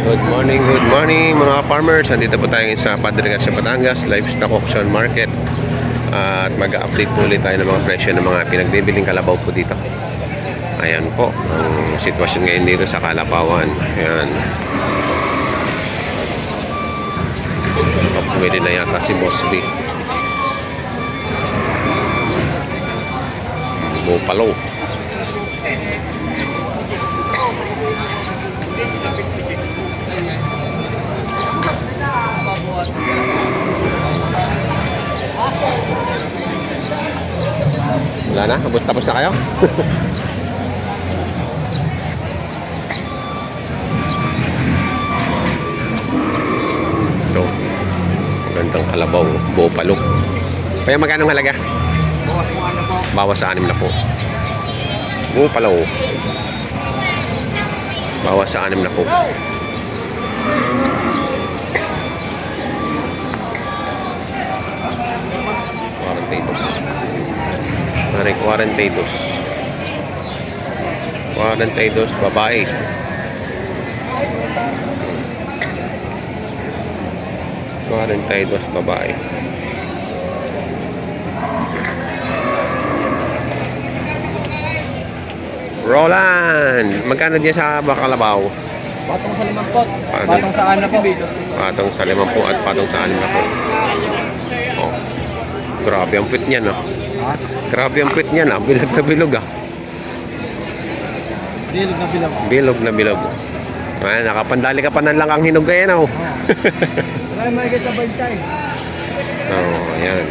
Good morning mga farmers. Andito po tayo sa Padre Garcia, Batangas Livestock Auction Market. At mag-update po ulit tayo ng mga presyo ng mga pinagbibiling kalabaw po dito. Ayan po ang sitwasyon ngayon dito sa Kalapawan. Ayan. Pwede na yata si Boss B. Bupalo. Wala na? Abot tapos na kayo? Ito. Magandang kalabaw. Bupalo. Kaya magkano halaga? Bawas sa 6 na po. Bupalo. Bawas sa 6 na po. Mari 42 babae. Babae. Roland, magkano diyan sa Bakalabaw? Patong sa 5 pot, patong sa 6 po. Patong sa 5 po at patong sa 6 na po. Oh. Grabe ang pit niya, no? Grabe ang pit niya, no? Bilog na bilog, ah. Bilog na bilog. Bilog na bilog. Ay, nakapandali ka pa ng lang ang hinog kayo, no? Ay, may kita bantay. Oh, ayan.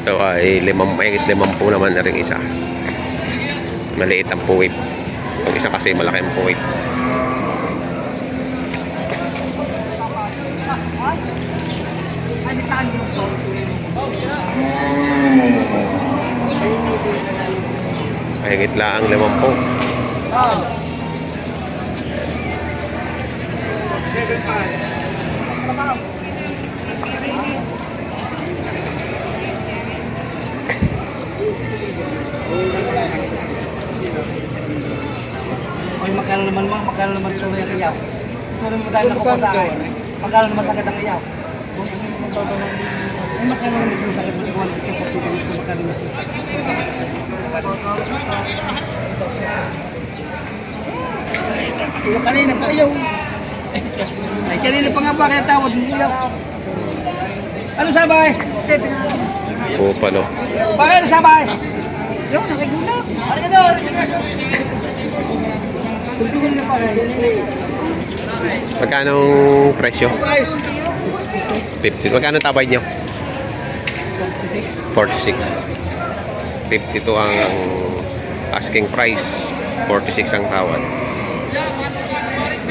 Ito ay 5 po naman na rin isa. Maliit ang puwit. Yung isa kasi malaki ang puwit. Mahigit lang ang 50. Ay, magkano naman tuloy ang iyaw. Pero dahil ako pa sa akin, magkano naman sakit ang iyaw. Ay, magkano naman mismo sakit ang iwan. Magkano mismo sakit. Iyo kanina pa iyaw. Ay, kanina pa nga ba kaya tawad mo iyaw. Ano sabay? Bupalo. Bakit ano sabay? Yo, nakigulang. Ano ka doon? Magkano presyo? 50. Magkano tabay nyo? 46. 52 ang asking price. 46 ang tawad.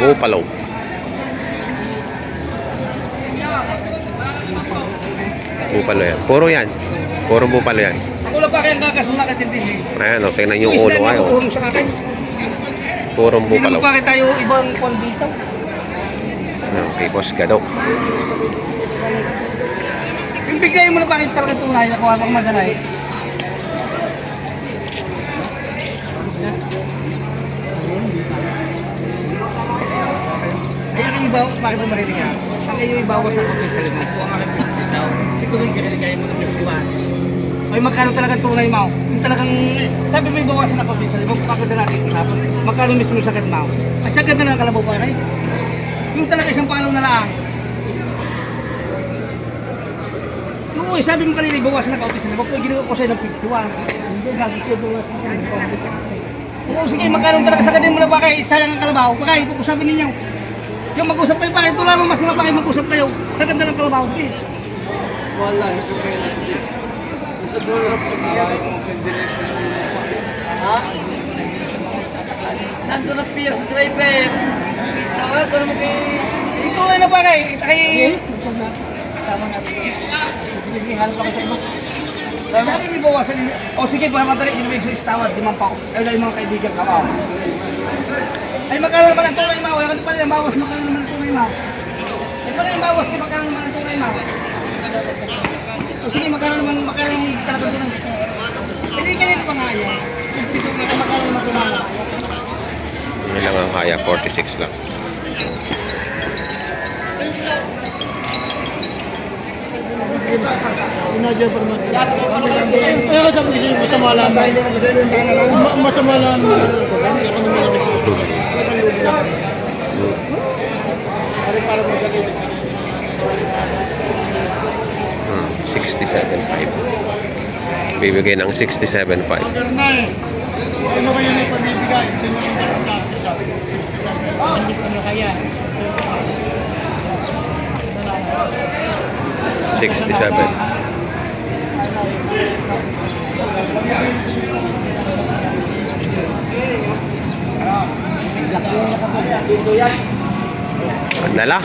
Bupalo. Bupalo yan. Puro yan. Puro bupalo yan. Ako lang pa kayang kakasunak at hindi. Ayan o, tingnan yung ulo kayo. Sa akin. Purong Hindi bupalo. naman bakit tayo ibang kwan dito. Ayan, tipos gado. Yung bigay mo na bakit talaga tunay na kung anong madanay. Kaya ang ibaw, bakit mo marinig nga? Ang iyo ibawas sa kapit sa limang po ang aking pinagkitaw. Ito rin kaya mo ng pinagkiwan. Ay magkano talagang tunay mo? Yung talagang, sabi mo ibawasan ako sa limang, bakit na natin kinapon? Magkano mismo sakit mo? Ay sakit na lang kalabaw pa rin. Yung talaga isang palo na lang. Oo, sabi mo kanina ibawasan ako sa limang, kung ginawa ko sa'yo ng pinagkiwan. Hindi, sabi ko ibawasan ko sa limang. Oo, sige, magkano talaga sakatin mo na ba kayo? Sayang ang kalabaw, baka ito ko sabi ninyo. Yung mag-usap kayo pa, ito lamang mas mapakay mag-usap kayo. Sagad na lang kalabaw. Wala, ito kayo lang. Sa dulo po niya. Ha? Nandun ang piyak sa driver. Tawag ko naman kay... Ito na ba kay... Tama nga. Sige, halap ako sa iba. Sabi may bawasan niya. O sige, para madali yung medyo istawad. Di man pa ako. Ay, yung mga kaibigan ka pa. Ay, magkano naman ang tunay ma? Wala ka pala yung bawas. Magkano naman ang tunay ma? Ay, pala yung bawas. Magkano naman ang tunay ma? O sige, magkano naman talaga tunay? Hindi kanina pa nga yan. Magkano naman tunay ma? Yun lang ang haya, 46 lang. Inadya pa naman. Kaya sabi ko sa'yo, masama lang. Masama lang. Hindi ako naman nag-request. Para magaling. 67.5. Bibigay ng 67.5. Order na eh. Ano kaya na ipamibigay? Hindi mo yung order. 67. Hindi ko na kaya. 67. Andala.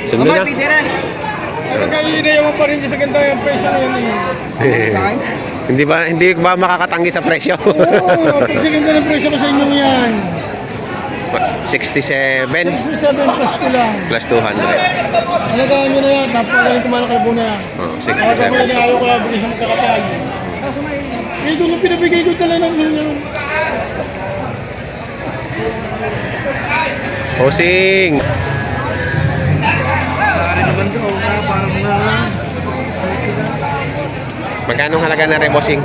Sunod na. Nagkaiinaya mo pa rin sa ganda yung presyo na yun. Hindi ba makakatanggi sa presyo? Oo, sa ganda ng presyo ko sa inyo yan. 67 67 plus ko lang. plus 200. Alagaan nyo na yan, napakagaling kumalakalibo na yan. Oh, Kaya sa mga 67. ayaw ko lang bigay sa magkakatay. Ito lang pinabigay ko talaga ng ganyan. Hosing! Magkano ang halaga na rin, bossing?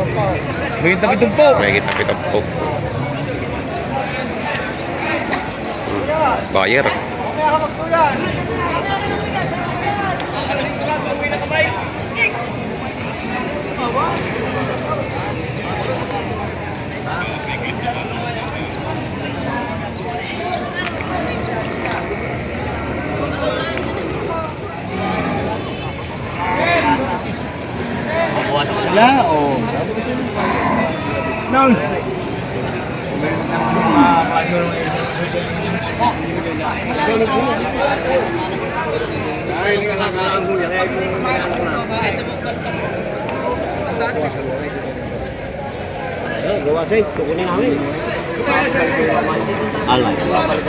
May tapitong po. May kita pito po. Buyer. Wala, o. Nang.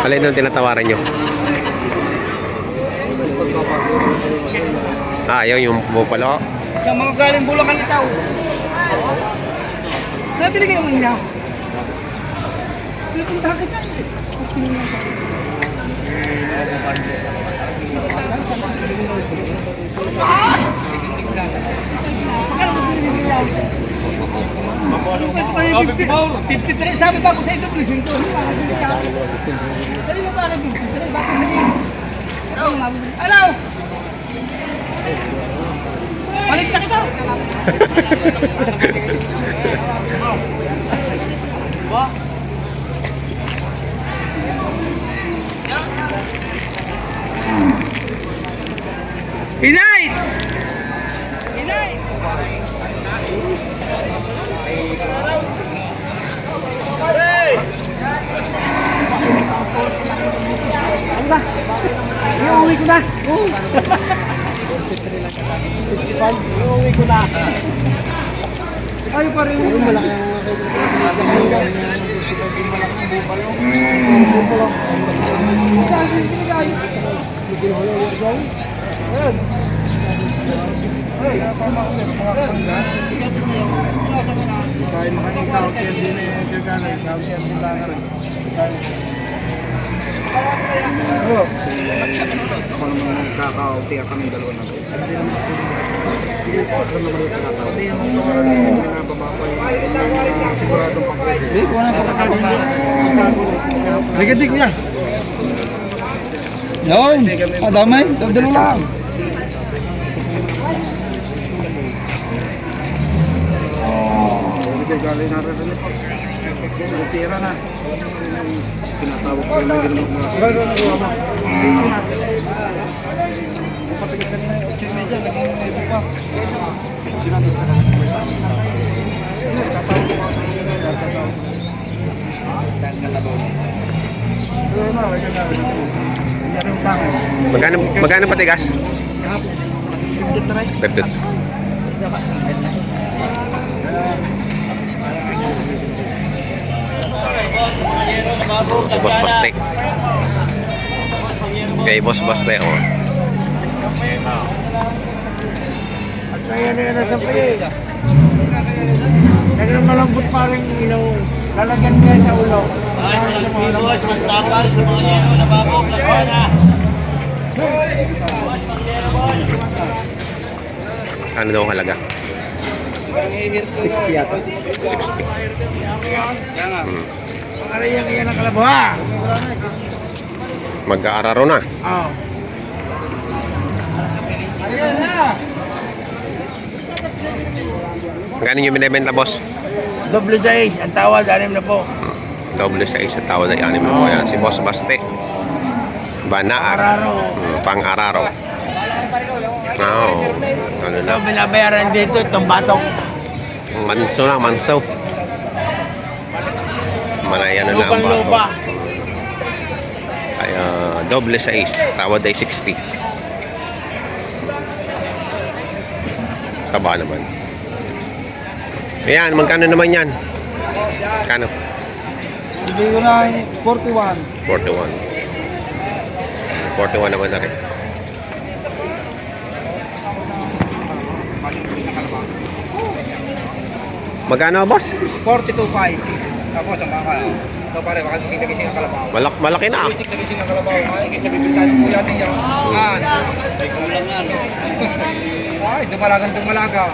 Alin ang tinatawaran nyo? Ayaw yung bupalo. Yung mga galing Bulacan itaw. Nabili kayo mo niya. Pinapuntahan kita. Magkano ko binibili yan? 53, sabi ba ko sa ito, presento. Dali na ba ka 53? Bakit hindi? Ano? Balik na kita! Inay! Inay! Ano ba? Iuwi ko na! Iuwi ko na! Ay, parang yung malaki ang mga tayo mga encounter din eh, gagana, encounter din lang rin. Ako naman nagkakaunti kami dalawa na rin. Ako naman nagkakaunti. Hindi na bumapa yung siguradong pang-pwede. Hindi ko na pang-pwede. Ligadi ko yan. Yun, adamay, dalo lang. Galing na rin ito. Tira na. Tinatawag ko yung ginamot mo. Patigil ka nila yung 8 media. Naging ito pa. Sinabi ka na. Nagkatawag ko sa inyo. Nagkatawag. Nagkalabaw na. Pero na, wala na. Nangyari yung tangan. Magkano patigas? 53. 50. Kay Boss Baste. Kay Boss Baste, oh. Kaya na yan nasa pili. Naging malambot pa rin yung ilaw. Lalagyan niya sa ulo. Boss, magtapal sa mga yelo na babog. Lakuha na. Ano daw ang halaga? 60 yata. 60. Pangarayang iyan ang kalabaw ha. Mag-aararo na. Oo. Ayan na. Magkano yung binibenta, boss? Doble size. Ang tawad, 6 na po. Doble sa isa tawad ay 6 na po. Yan, si Boss Baste. Banaar. Pang-araro. Oo. Ano na? Ito, binabayaran dito itong batok. Manso na, manso. Malaya na lang ang Lupang-lupa. bato. Kaya doble sa tawad ay 60. Taba naman. Ayan, magkano naman yan? Kano? Bibigay ko na 41. 41. 41 naman na rin. Magkano, boss? 42.5. Tapos ang baka. Ito pare, baka gising-gising ang kalabaw. Malaki na. Gising-gising ang kalabaw. Ay, sa bibili tayo ng kuya din yan. Ay, kulang nga, no? Ay, dumalaga.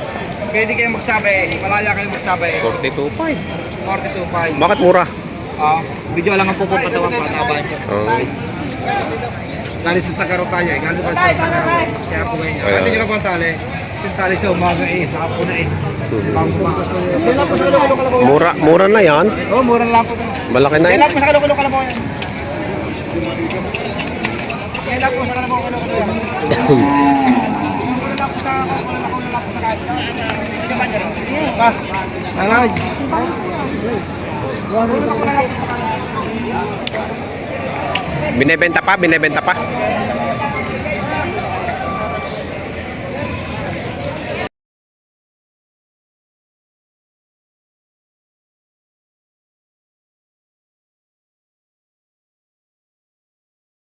Pwede kayong magsabi. Malaya kayong magsabi. 42.5. 42.5. Bakit mura? Video lang ang pupunta pa. Tabay. Galing sa Tagaro tayo eh. Galing pa sa Tagaro. Kaya po ganyan. Kaya- Hindi nyo ka po ang tali. Yung tali sa umaga eh. Hapon na eh. Mura na yan. Oo, mura lang po. Malaki na Kaya yan. lang po sa kalabaw yan. Kaya lang po sa kalabaw. Wala lang po sa kahit. Hindi naman yan. Alay. Binebenta pa?